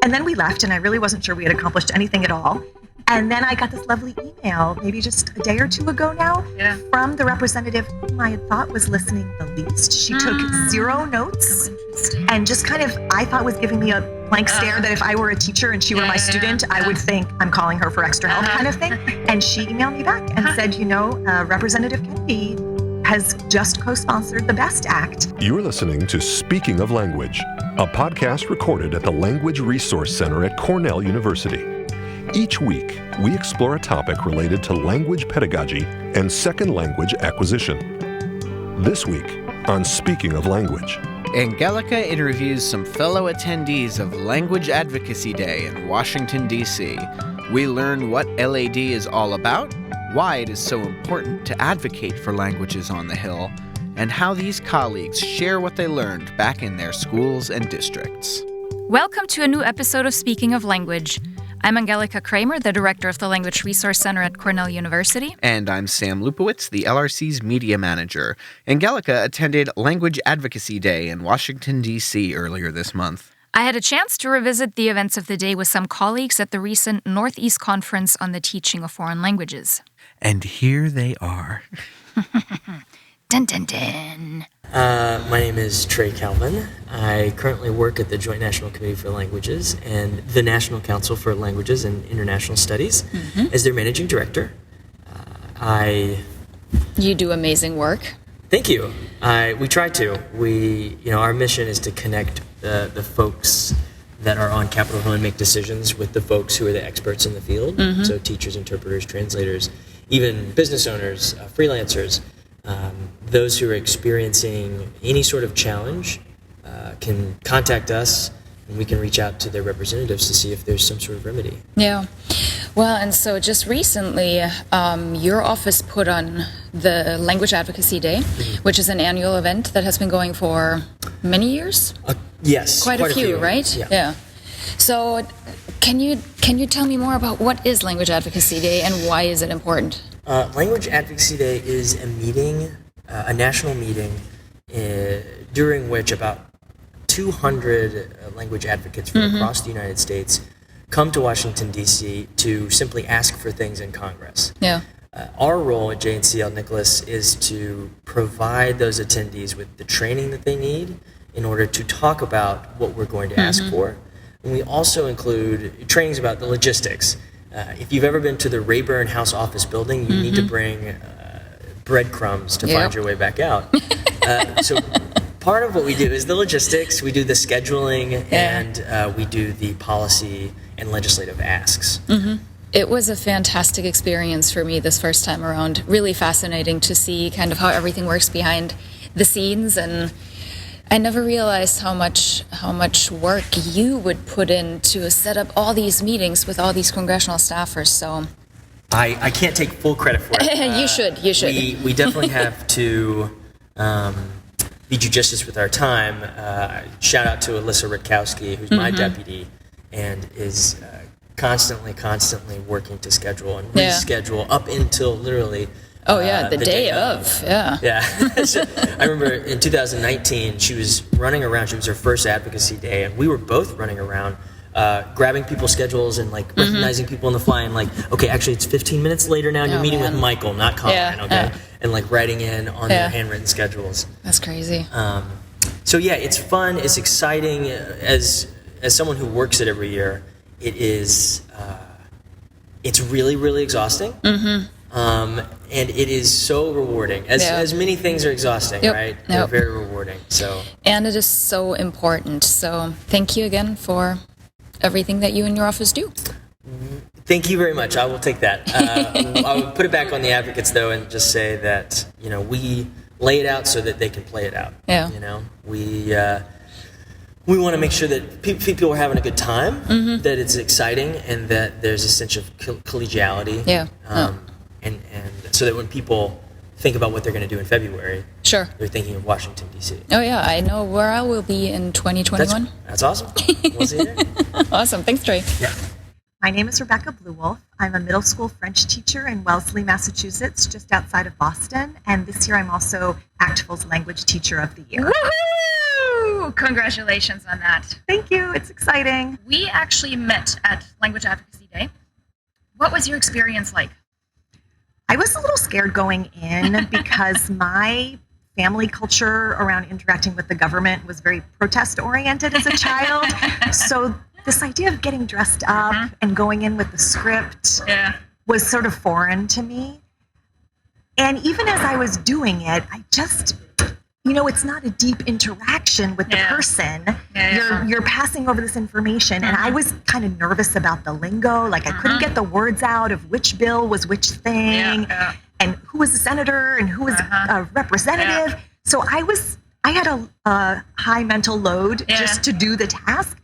And then we left, and I really wasn't sure we had accomplished anything at all. And then I got this lovely email, maybe just a day or two ago now, from the representative whom I had thought was listening the least. She took 0 notes and just kind of, I thought, was giving me a blank stare that if I were a teacher and she were my student, I would think I'm calling her for extra help kind of thing. And she emailed me back and said, Representative Kennedy has just co-sponsored the BEST Act. You're listening to Speaking of Language, a podcast recorded at the Language Resource Center at Cornell University. Each week, we explore a topic related to language pedagogy and second language acquisition. This week on Speaking of Language, Angelika interviews some fellow attendees of Language Advocacy Day in Washington, D.C. We learn what LAD is all about, why it is so important to advocate for languages on the Hill, and how these colleagues share what they learned back in their schools and districts. Welcome to a new episode of Speaking of Language. I'm Angelika Kramer, the director of the Language Resource Center at Cornell University. And I'm Sam Lupowitz, the LRC's media manager. Angelika attended Language Advocacy Day in Washington, D.C. earlier this month. I had a chance to revisit the events of the day with some colleagues at the recent Northeast Conference on the Teaching of Foreign Languages. And here they are. Dun, dun, dun. My name is Trey Calvin. I currently work at the Joint National Committee for Languages and the National Council for Languages and International Studies as their managing director. You do amazing work. Thank you. We try to. Our mission is to connect the folks that are on Capitol Hill and make decisions with the folks who are the experts in the field. So teachers, interpreters, translators, even business owners, freelancers. Those who are experiencing any sort of challenge can contact us, and we can reach out to their representatives to see if there's some sort of remedy. Yeah. Well, and so just recently, your office put on the Language Advocacy Day, which is an annual event that has been going for many years? Yes. Quite a few, right? Yeah. So can you tell me more about what is Language Advocacy Day and why is it important? Language Advocacy Day is a meeting, a national meeting, during which about 200 language advocates from across the United States come to Washington, D.C. to simply ask for things in Congress. Yeah. Our role at JNCL-NCLIS is to provide those attendees with the training that they need in order to talk about what we're going to ask for. And we also include trainings about the logistics. If you've ever been to the Rayburn House Office building, you need to bring breadcrumbs to find your way back out. So part of what we do is the logistics. We do the scheduling, and we do the policy and legislative asks. It was a fantastic experience for me this first time around. Really fascinating to see kind of how everything works behind the scenes, and I never realized how much work you would put in to set up all these meetings with all these congressional staffers. So I can't take full credit for it. You should. We definitely have to be judicious with our time. Shout out to Alyssa Rutkowski, who's my deputy, and is constantly working to schedule and reschedule up until literally the day of. So I remember in 2019, she was running around. She was her first advocacy day, and we were both running around, grabbing people's schedules and recognizing people on the fly, and okay, actually it's 15 minutes later now, and you're meeting with Michael, not Colin, okay? And writing in on their handwritten schedules. That's crazy. So it's fun, it's exciting. As someone who works it every year, it is. It's really, really exhausting. And it is so rewarding. As many things are exhausting, right? They're very rewarding. And it is so important. So thank you again for everything that you and your office do. Thank you very much. I will take that. I would put it back on the advocates, though, and just say that we lay it out so that they can play it out. Yeah. We want to make sure that people are having a good time, that it's exciting, and that there's a sense of collegiality. Yeah. And so that when people think about what they're going to do in February, they're thinking of Washington, D.C. Oh, yeah. I know where I will be in 2021. That's awesome. We'll see you there. Awesome. Thanks, Trey. Yeah. My name is Rebecca Blouwolff. I'm a middle school French teacher in Wellesley, Massachusetts, just outside of Boston. And this year I'm also ACTFL's Language Teacher of the Year. Woohoo! Woo! Congratulations on that. Thank you. It's exciting. We actually met at Language Advocacy Day. What was your experience like? I was a little scared going in because my family culture around interacting with the government was very protest-oriented as a child. So this idea of getting dressed up and going in with the script was sort of foreign to me. And even as I was doing it, I just, it's not a deep interaction with the person. You're passing over this information. And I was kind of nervous about the lingo. Like I couldn't get the words out of which bill was which thing and who was the senator and who was a representative. So I had a high mental load just to do the task.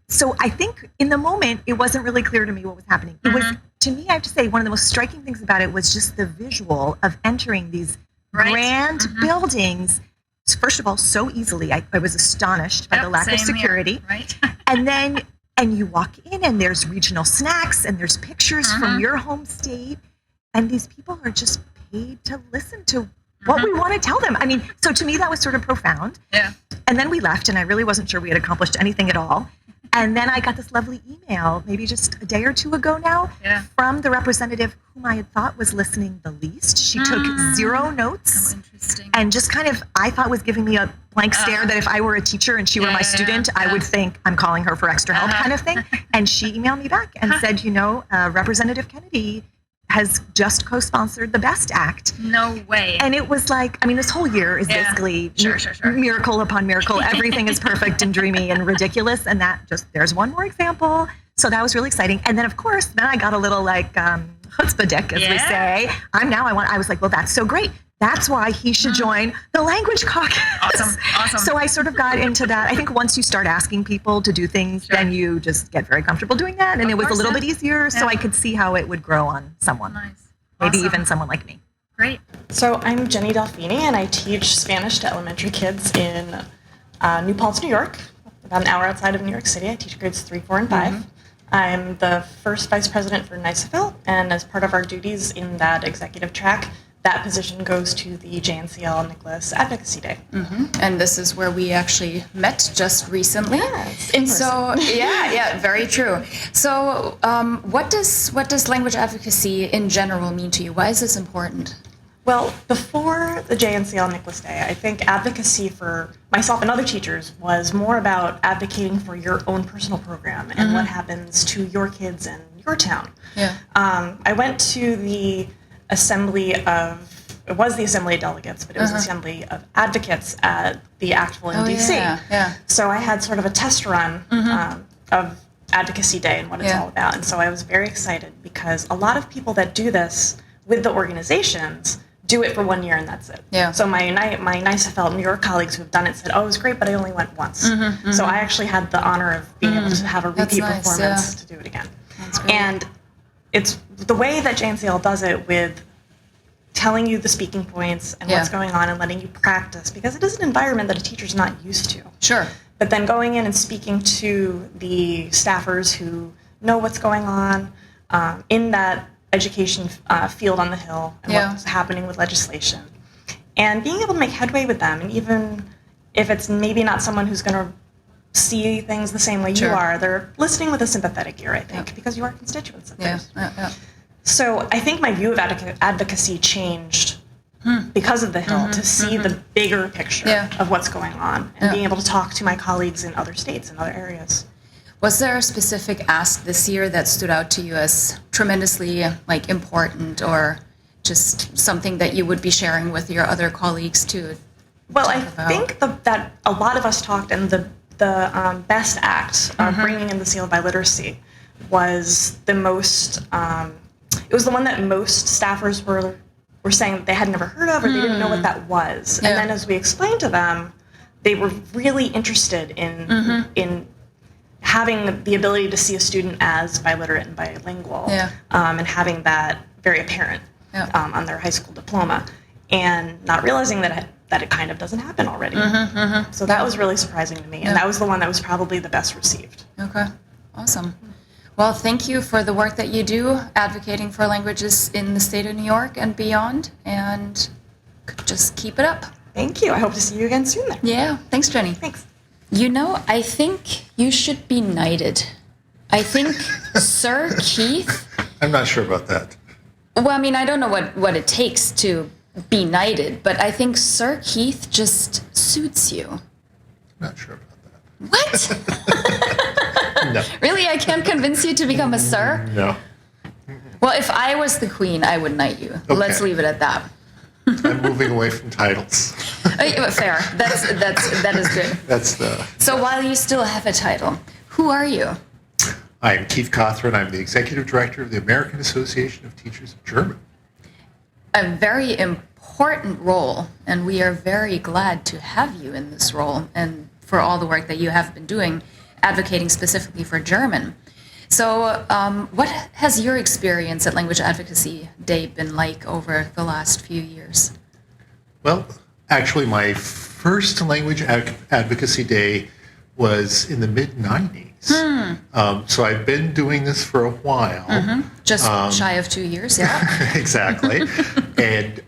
So I think in the moment, it wasn't really clear to me what was happening. It was, to me, I have to say, one of the most striking things about it was just the visual of entering these grand buildings. First of all, so easily. I was astonished by the lack of security. And you walk in and there's regional snacks and there's pictures from your home state. And these people are just paid to listen to what we want to tell them. I mean, so to me, that was sort of profound. And then we left and I really wasn't sure we had accomplished anything at all. And then I got this lovely email, maybe just a day or two ago now, from the representative whom I had thought was listening the least. She took 0 notes and just kind of, I thought was giving me a blank stare that if I were a teacher and she were my student, I would think I'm calling her for extra help kind of thing. And she emailed me back and said, Representative Kennedy has just co-sponsored the BEST Act. No way. And it was like, I mean, this whole year is basically miracle upon miracle. Everything is perfect and dreamy and ridiculous. And there's one more example. So that was really exciting. And then, of course, then I got a little like chutzpah dick, as we say. I was like, well, that's so great. That's why he should join the language caucus. Awesome. So I sort of got into that. I think once you start asking people to do things, then you just get very comfortable doing that. And it was a little bit easier, so I could see how it would grow on someone. Nice. Maybe even someone like me. Great. So I'm Jenny Delfini, and I teach Spanish to elementary kids in New Paltz, New York, about an hour outside of New York City. I teach grades 3, 4, and 5. I'm the first vice president for JNCL, and as part of our duties in that executive track, that position goes to the JNCL-NCLIS Advocacy Day. And this is where we actually met just recently. Yes, so very true. So what does language advocacy in general mean to you? Why is this important? Well, before the JNCL-NCLIS Day, I think advocacy for myself and other teachers was more about advocating for your own personal program and what happens to your kids in your town. I went to the Assembly of Delegates, but it was the Assembly of Advocates at the ACTFL in DC. So I had sort of a test run of Advocacy Day and what it's all about. And so I was very excited because a lot of people that do this with the organizations do it for 1 year and that's it. So my JNCL New York colleagues who have done it said, oh, it was great, but I only went once. So I actually had the honor of being able to have a repeat performance to do it again. And it's the way that JNCL does it with telling you the speaking points and what's going on and letting you practice, because it is an environment that a teacher's not used to. But then going in and speaking to the staffers who know what's going on in that education field on the Hill and what's happening with legislation. And being able to make headway with them, and even if it's maybe not someone who's going to see things the same way you are, they're listening with a sympathetic ear, I think, because you are constituents of theirs. So I think my view of advocacy changed because of the Hill to see the bigger picture of what's going on and being able to talk to my colleagues in other states and other areas. Was there a specific ask this year that stood out to you as tremendously important, or just something that you would be sharing with your other colleagues too? Well, I think that a lot of us talked, and the BEST Act, bringing in the seal of biliteracy, was the most. It was the one that most staffers were saying that they had never heard of, or they didn't know what that was. And then as we explained to them, they were really interested in having the ability to see a student as biliterate and bilingual, and having that very apparent on their high school diploma, and not realizing that it kind of doesn't happen already. So that was really surprising to me, and that was the one that was probably the best received. Okay, awesome. Well, thank you for the work that you do advocating for languages in the state of New York and beyond, and just keep it up. Thank you. I hope to see you again soon there. Yeah, thanks, Jenny. Thanks. You know, I think you should be knighted. I think Sir Keith... I'm not sure about that. Well, I mean, I don't know what it takes to be knighted, but I think Sir Keith just suits you. Not sure about that. What? No. Really? I can't convince you to become a sir? No. Well, if I was the queen, I would knight you. Okay. Let's leave it at that. I'm moving away from titles. Fair. That is good. That's the... So while you still have a title, who are you? I am Keith Cothrun. I'm the Executive Director of the American Association of Teachers of German. A very important role, and we are very glad to have you in this role and for all the work that you have been doing, advocating specifically for German. So what has your experience at Language Advocacy Day been like over the last few years? Well, actually, my first Language Advocacy Day was in the mid-'90s. So I've been doing this for a while. Mm-hmm. Just shy of 2 years, yeah. Exactly. And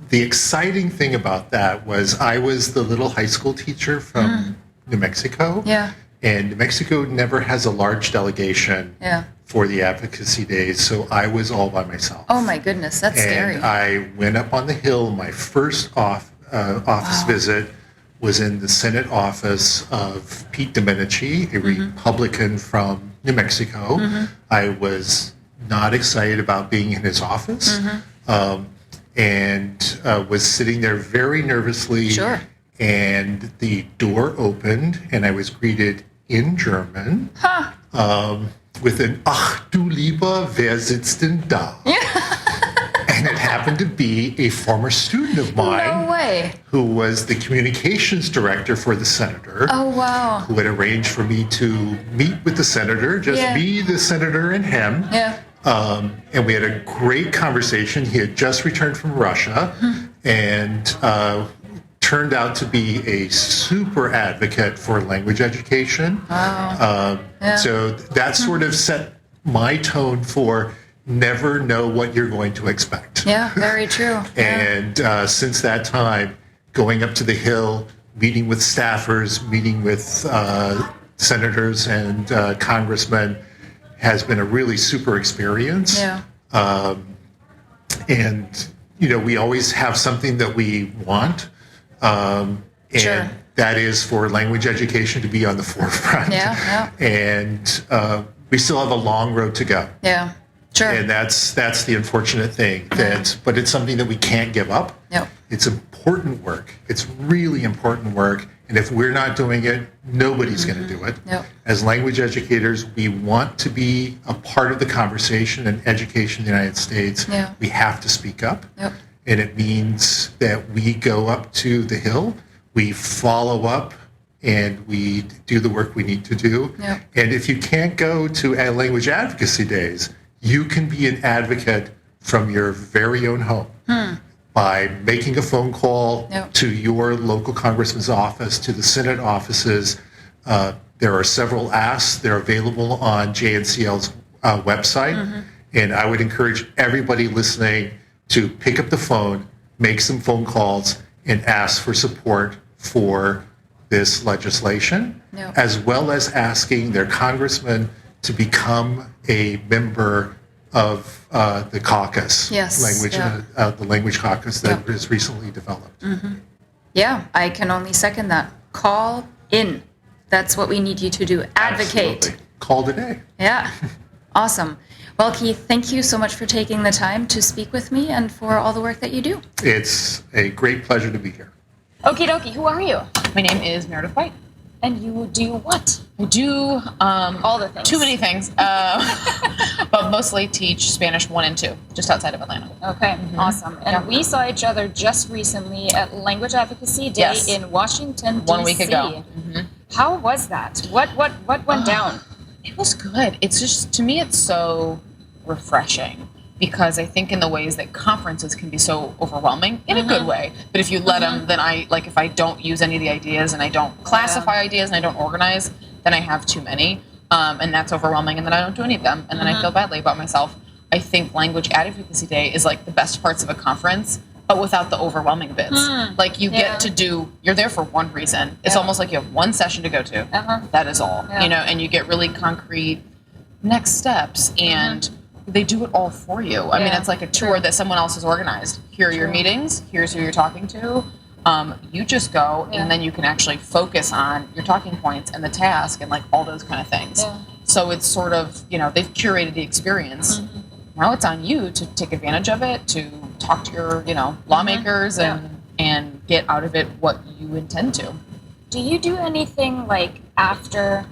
the exciting thing about that was I was the little high school teacher from New Mexico. Yeah. And New Mexico never has a large delegation for the advocacy days, so I was all by myself. Oh my goodness, that's scary. And I went up on the Hill. My first office visit was in the Senate office of Pete Domenici, a Republican from New Mexico. I was not excited about being in his office, and was sitting there very nervously. Sure. And the door opened, and I was greeted in German with an "Ach du lieber, wer sitzt denn da?" And it happened to be a former student of mine. No way. Who was the communications director for the senator. Oh, wow. Who had arranged for me to meet with the senator, just me, the senator, and him. Yeah. And we had a great conversation. He had just returned from Russia and turned out to be a super advocate for language education. Wow. So that sort of set my tone for never know what you're going to expect. Yeah, very true. And since that time, going up to the Hill, meeting with staffers, meeting with senators and congressmen has been a really super experience. Yeah. And, you know, we always have something that we want. And that is for language education to be on the forefront. Yeah. And we still have a long road to go. Yeah. Sure. And that's the unfortunate thing. But it's something that we can't give up. Yep. It's important work. It's really important work. And if we're not doing it, nobody's going to do it. Yep. As language educators, we want to be a part of the conversation and education in the United States. Yeah. We have to speak up. Yep. And it means that we go up to the Hill, we follow up, and we do the work we need to do. Yep. And if you can't go to Language Advocacy Days, you can be an advocate from your very own home by making a phone call to your local congressman's office, to the Senate offices. There are several asks. They're available on JNCL's website. And I would encourage everybody listening to pick up the phone, make some phone calls, and ask for support for this legislation, as well as asking their congressman to become a member of the caucus, the language caucus that was recently developed. Yeah, I can only second that. Call in. That's what we need you to do. Advocate. Absolutely. Call today. Yeah. Awesome. Well, Keith, thank you so much for taking the time to speak with me and for all the work that you do. It's a great pleasure to be here. Okie dokie, who are you? My name is Meredith White. And you do what? I do all the things. Too many things, but mostly teach Spanish 1 and 2, just outside of Atlanta. Okay, awesome. And we saw each other just recently at Language Advocacy Day in Washington, D.C. 1 week ago. How was that? What went down? It was good. It's just, to me, it's so refreshing. Because I think in the ways that conferences can be so overwhelming, in a good way, but if you let them, then if I don't use any of the ideas and I don't classify ideas and I don't organize, then I have too many, and that's overwhelming, and then I don't do any of them, and then I feel badly about myself. I think Language Advocacy Day is like the best parts of a conference but without the overwhelming bits. Like you get to do, you're there for one reason. It's almost like you have one session to go to. That is all, you know, and you get really concrete next steps, and they do it all for you. I mean, it's like a tour that someone else has organized. Here are your meetings. Here's who you're talking to. You just go, and then you can actually focus on your talking points and the task and like all those kind of things. So it's sort of, you know, they've curated the experience. Now it's on you to take advantage of it, to talk to your, you know, lawmakers and get out of it what you intend to. Do you do anything like after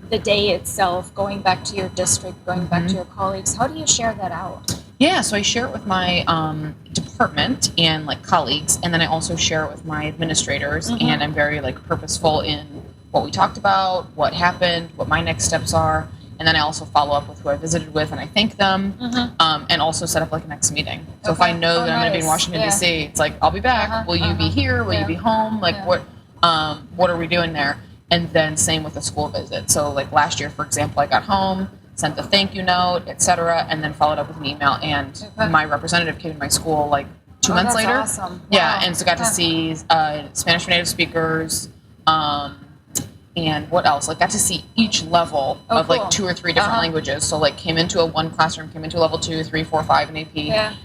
the day itself, going back to your district, going back to your colleagues? How do you share that out? Yeah, so I share it with my department and like colleagues, and then I also share it with my administrators, and I'm very like purposeful in what we talked about, what happened, what my next steps are, and then I also follow up with who I visited with and I thank them, and also set up like a next meeting. So if I know that I'm going to be in Washington D.C., it's like I'll be back. Will you be here? Will you be home? Like what are we doing there? And then same with the school visit. So like last year, for example, I got home, sent the thank you note, etc., and then followed up with an email. And my representative came to my school like 2 months later. Awesome. Yeah, and so got to see Spanish for native speakers, and what else? Like got to see each level of like 2 or 3 different languages. So like came into one classroom, came into level 2, 3, 4, 5 in AP,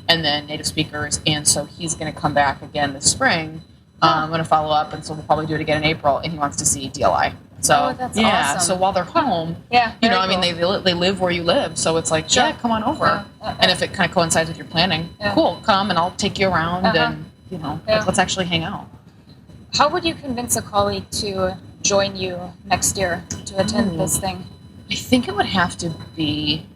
and then native speakers. And so he's going to come back again this spring. I'm going to follow up, and so we'll probably do it again in April, and he wants to see DLI. So, that's awesome. So while they're home, you know, I mean, they live where you live, so it's like, come on over. And if it kind of coincides with your planning, cool, come, and I'll take you around, and, you know, let's actually hang out. How would you convince a colleague to join you next year to attend this thing? I think it would have to be,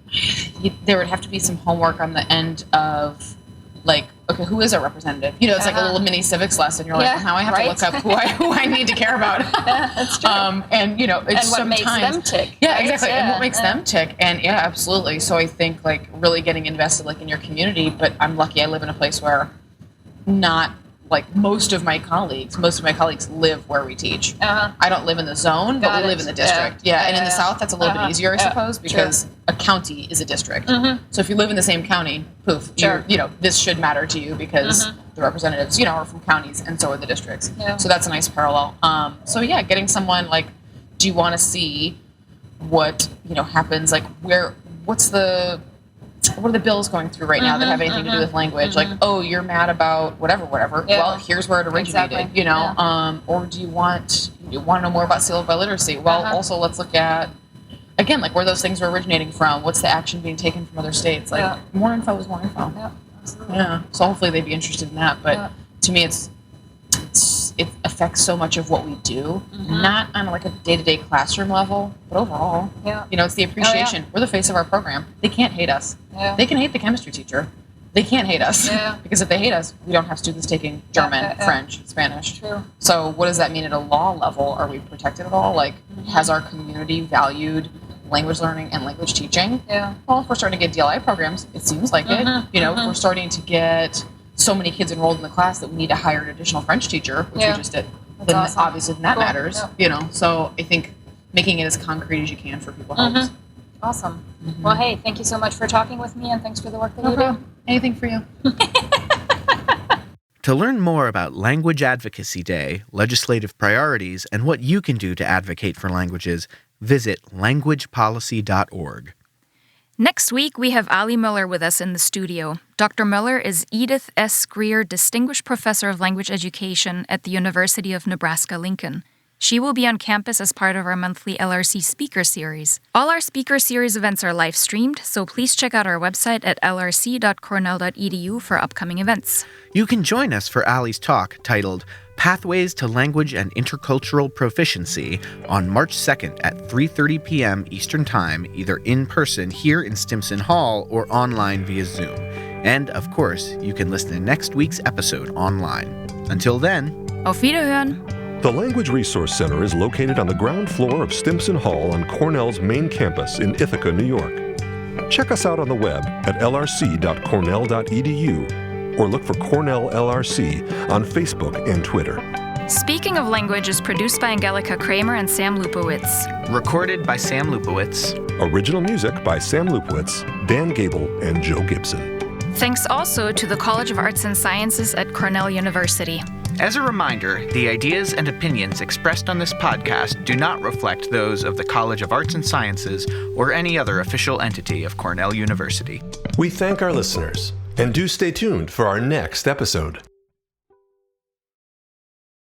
there would have to be some homework on the end of, like, okay, who is our representative? You know, it's like a little mini civics lesson. You're like, well, now I have to look up who I need to care about. That's true. And, you know, it's and what sometimes, makes them tick. Yeah, right? exactly. And what makes them tick. And yeah, absolutely. So I think like really getting invested like in your community, but I'm lucky I live in a place where not like most of my colleagues live where we teach. I don't live in the zone, but we live in the district. And in the South, that's a little bit easier, I suppose, because a county is a district. So if you live in the same county, poof, you know, this should matter to you because the representatives, you know, are from counties, and so are the districts. So that's a nice parallel. So yeah, getting someone like, do you want to see what, you know, happens? Like what are the bills going through right now that have anything to do with language? Like, oh, you're mad about whatever. Well, here's where it originated, you know. Or do you want to know more about seal by literacy? Well, also let's look at, again, like where those things are originating from. What's the action being taken from other states? Like more info is more info. Yeah, absolutely. Yeah. So hopefully they'd be interested in that. But to me, it affects so much of what we do, not on like a day-to-day classroom level, but overall. You know, it's the appreciation. We're the face of our program. They can't hate us. They can hate the chemistry teacher. They can't hate us. Because if they hate us, we don't have students taking German, French, Spanish. True. So what does that mean at a law level? Are we protected at all? Like, has our community valued language learning and language teaching? Well, if we're starting to get DLI programs, it seems like it. You know, if we're starting to get so many kids enrolled in the class that we need to hire an additional French teacher, which we just did, then obviously that matters, you know. So I think making it as concrete as you can for people helps. Awesome. Well, hey, thank you so much for talking with me, and thanks for the work that you do. Anything for you. To learn more about Language Advocacy Day, legislative priorities, and what you can do to advocate for languages, visit languagepolicy.org. Next week, we have Ali Miller with us in the studio. Dr. Miller is Edith S. Greer Distinguished Professor of Language Education at the University of Nebraska-Lincoln. She will be on campus as part of our monthly LRC Speaker Series. All our Speaker Series events are live-streamed, so please check out our website at lrc.cornell.edu for upcoming events. You can join us for Ali's talk titled Pathways to Language and Intercultural Proficiency on March 2nd at 3:30 p.m. Eastern Time, either in person here in Stimson Hall or online via Zoom. And, of course, you can listen to next week's episode online. Until then, Auf Wiederhören! The Language Resource Center is located on the ground floor of Stimson Hall on Cornell's main campus in Ithaca, New York. Check us out on the web at lrc.cornell.edu or look for Cornell LRC on Facebook and Twitter. Speaking of Language is produced by Angelika Kramer and Sam Lupowitz. recorded by Sam Lupowitz. Original music by Sam Lupowitz, Dan Gable, and Joe Gibson. Thanks also to the College of Arts and Sciences at Cornell University. As a reminder, the ideas and opinions expressed on this podcast do not reflect those of the College of Arts and Sciences or any other official entity of Cornell University. We thank our listeners, and do stay tuned for our next episode.